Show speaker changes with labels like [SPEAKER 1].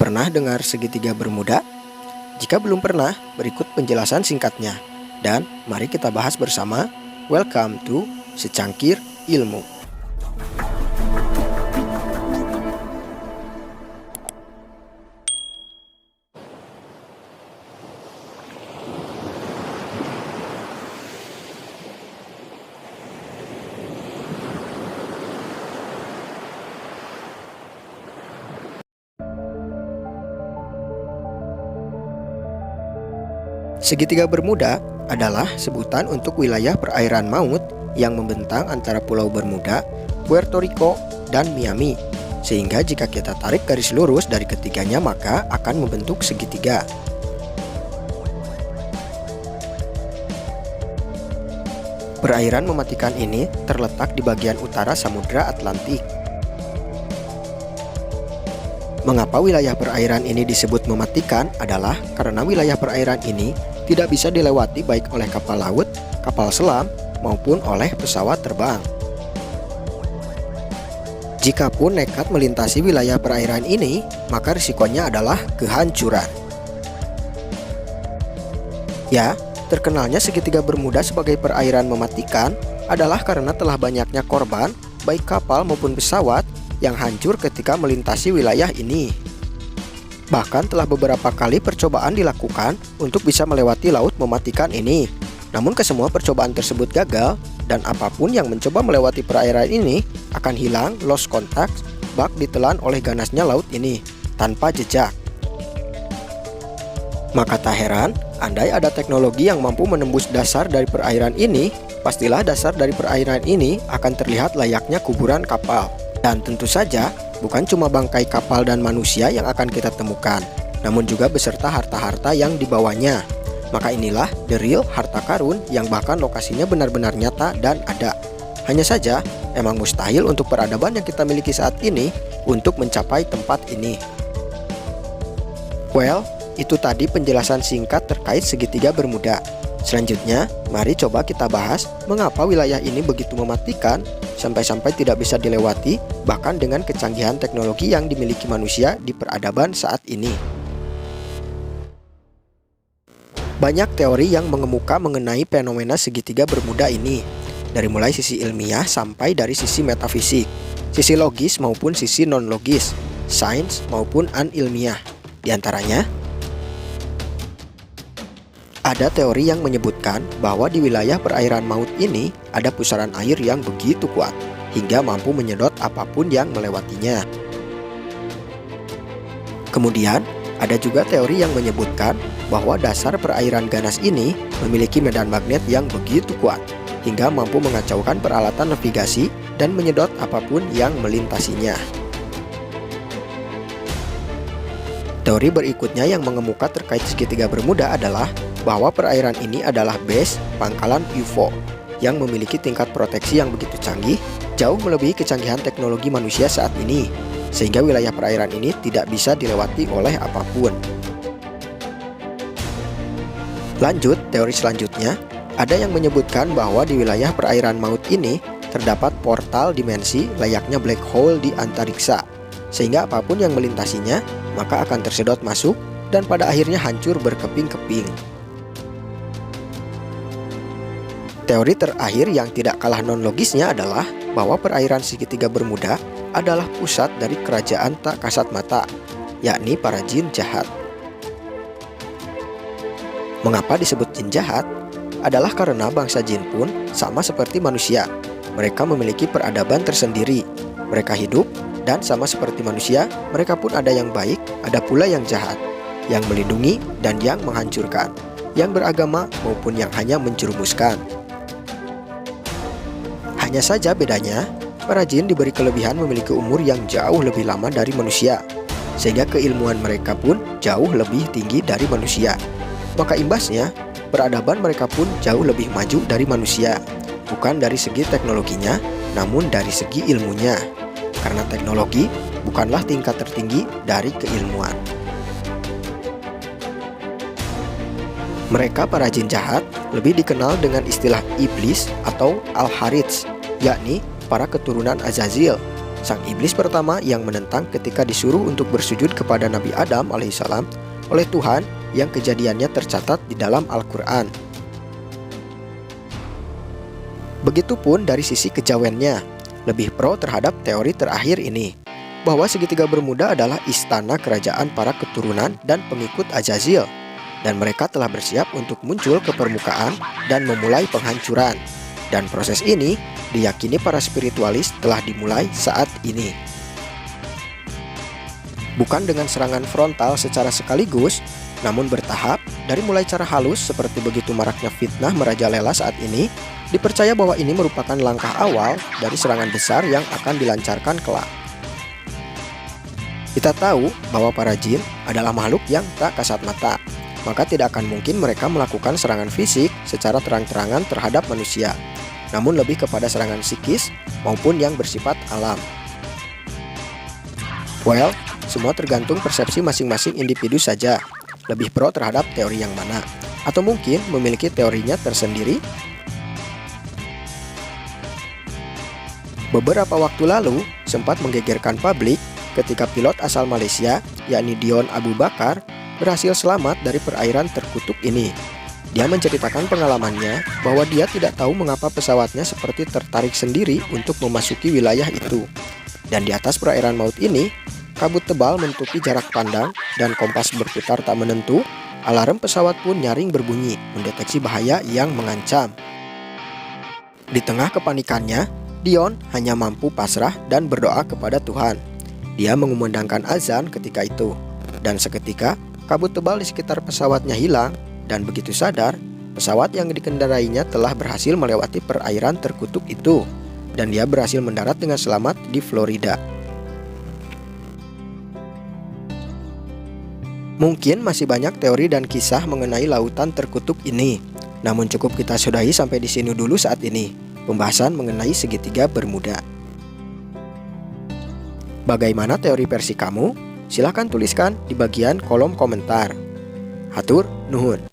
[SPEAKER 1] Pernah dengar segitiga bermuda? Jika belum pernah, berikut penjelasan singkatnya. Dan mari kita bahas bersama. Welcome to Secangkir Ilmu. Segitiga Bermuda adalah sebutan untuk wilayah perairan maut yang membentang antara Pulau Bermuda, Puerto Rico, dan Miami. Sehingga jika kita tarik garis lurus dari ketiganya maka akan membentuk segitiga. Perairan mematikan ini terletak di bagian utara Samudra Atlantik. Mengapa wilayah perairan ini disebut mematikan adalah karena wilayah perairan ini tidak bisa dilewati baik oleh kapal laut, kapal selam, maupun oleh pesawat terbang. Jikapun nekat melintasi wilayah perairan ini, maka risikonya adalah kehancuran. Ya, terkenalnya segitiga Bermuda sebagai perairan mematikan adalah karena telah banyaknya korban, baik kapal maupun pesawat, yang hancur ketika melintasi wilayah ini. Bahkan telah beberapa kali percobaan dilakukan untuk bisa melewati laut mematikan ini. Namun kesemua percobaan tersebut gagal, dan apapun yang mencoba melewati perairan ini akan hilang, lost contact, bak ditelan oleh ganasnya laut ini, tanpa jejak. Maka tak heran, andai ada teknologi yang mampu menembus dasar dari perairan ini, pastilah dasar dari perairan ini akan terlihat layaknya kuburan kapal. Dan tentu saja, bukan cuma bangkai kapal dan manusia yang akan kita temukan, namun juga beserta harta-harta yang dibawanya. Maka inilah the real harta karun yang bahkan lokasinya benar-benar nyata dan ada. Hanya saja, emang mustahil untuk peradaban yang kita miliki saat ini untuk mencapai tempat ini. Well, itu tadi penjelasan singkat terkait segitiga Bermuda. Selanjutnya, mari coba kita bahas mengapa wilayah ini begitu mematikan sampai-sampai tidak bisa dilewati bahkan dengan kecanggihan teknologi yang dimiliki manusia di peradaban saat ini. Banyak teori yang mengemuka mengenai fenomena segitiga Bermuda ini, dari mulai sisi ilmiah sampai dari sisi metafisik, sisi logis maupun sisi non-logis, sains maupun unilmiah. Di antaranya, ada teori yang menyebutkan bahwa di wilayah perairan maut ini ada pusaran air yang begitu kuat hingga mampu menyedot apapun yang melewatinya. Kemudian, ada juga teori yang menyebutkan bahwa dasar perairan ganas ini memiliki medan magnet yang begitu kuat hingga mampu mengacaukan peralatan navigasi dan menyedot apapun yang melintasinya. Teori berikutnya yang mengemuka terkait segitiga Bermuda adalah bahwa perairan ini adalah base pangkalan UFO yang memiliki tingkat proteksi yang begitu canggih, jauh melebihi kecanggihan teknologi manusia saat ini, sehingga wilayah perairan ini tidak bisa dilewati oleh apapun. Lanjut, teori selanjutnya, ada yang menyebutkan bahwa di wilayah perairan maut ini terdapat portal dimensi layaknya black hole di antariksa, sehingga apapun yang melintasinya maka akan tersedot masuk dan pada akhirnya hancur berkeping-keping. Teori terakhir yang tidak kalah non-logisnya adalah bahwa perairan segitiga Bermuda adalah pusat dari kerajaan tak kasat mata, yakni para jin jahat. Mengapa disebut jin jahat? Adalah karena bangsa jin pun sama seperti manusia. Mereka memiliki peradaban tersendiri. Mereka hidup, dan sama seperti manusia, mereka pun ada yang baik, ada pula yang jahat, yang melindungi dan yang menghancurkan, yang beragama maupun yang hanya menjerumuskan. Hanya saja bedanya, para jin diberi kelebihan memiliki umur yang jauh lebih lama dari manusia, sehingga keilmuan mereka pun jauh lebih tinggi dari manusia. Maka imbasnya, peradaban mereka pun jauh lebih maju dari manusia, bukan dari segi teknologinya, namun dari segi ilmunya. Karena teknologi bukanlah tingkat tertinggi dari keilmuan. Mereka para jin jahat lebih dikenal dengan istilah iblis atau al-harits, yakni para keturunan Azazil, sang iblis pertama yang menentang ketika disuruh untuk bersujud kepada Nabi Adam alaihissalam oleh Tuhan yang kejadiannya tercatat di dalam Al-Quran. Begitupun dari sisi kejawennya, lebih pro terhadap teori terakhir ini, bahwa segitiga bermuda adalah istana kerajaan para keturunan dan pengikut Azazil, dan mereka telah bersiap untuk muncul ke permukaan dan memulai penghancuran. Dan proses ini diyakini para spiritualis telah dimulai saat ini. Bukan dengan serangan frontal secara sekaligus, namun bertahap, dari mulai cara halus seperti begitu maraknya fitnah merajalela saat ini, dipercaya bahwa ini merupakan langkah awal dari serangan besar yang akan dilancarkan kelak. Kita tahu bahwa para jin adalah makhluk yang tak kasat mata, maka tidak akan mungkin mereka melakukan serangan fisik secara terang-terangan terhadap manusia, namun lebih kepada serangan psikis maupun yang bersifat alam. Well, semua tergantung persepsi masing-masing individu saja, lebih pro terhadap teori yang mana, atau mungkin memiliki teorinya tersendiri. Beberapa waktu lalu sempat menggegerkan publik ketika pilot asal Malaysia, yakni Dion Abu Bakar, berhasil selamat dari perairan terkutuk ini. Dia menceritakan pengalamannya bahwa dia tidak tahu mengapa pesawatnya seperti tertarik sendiri untuk memasuki wilayah itu. Dan di atas perairan maut ini, kabut tebal menutupi jarak pandang dan kompas berputar tak menentu, alarm pesawat pun nyaring berbunyi, mendeteksi bahaya yang mengancam. Di tengah kepanikannya, Dion hanya mampu pasrah dan berdoa kepada Tuhan. Dia mengumandangkan azan ketika itu, dan seketika kabut tebal di sekitar pesawatnya hilang, dan begitu sadar, pesawat yang dikendarainya telah berhasil melewati perairan terkutuk itu, dan dia berhasil mendarat dengan selamat di Florida. Mungkin masih banyak teori dan kisah mengenai lautan terkutuk ini, namun cukup kita sudahi sampai di sini dulu saat ini, pembahasan mengenai segitiga Bermuda. Bagaimana teori versi kamu? Silahkan tuliskan di bagian kolom komentar. Hatur nuhun.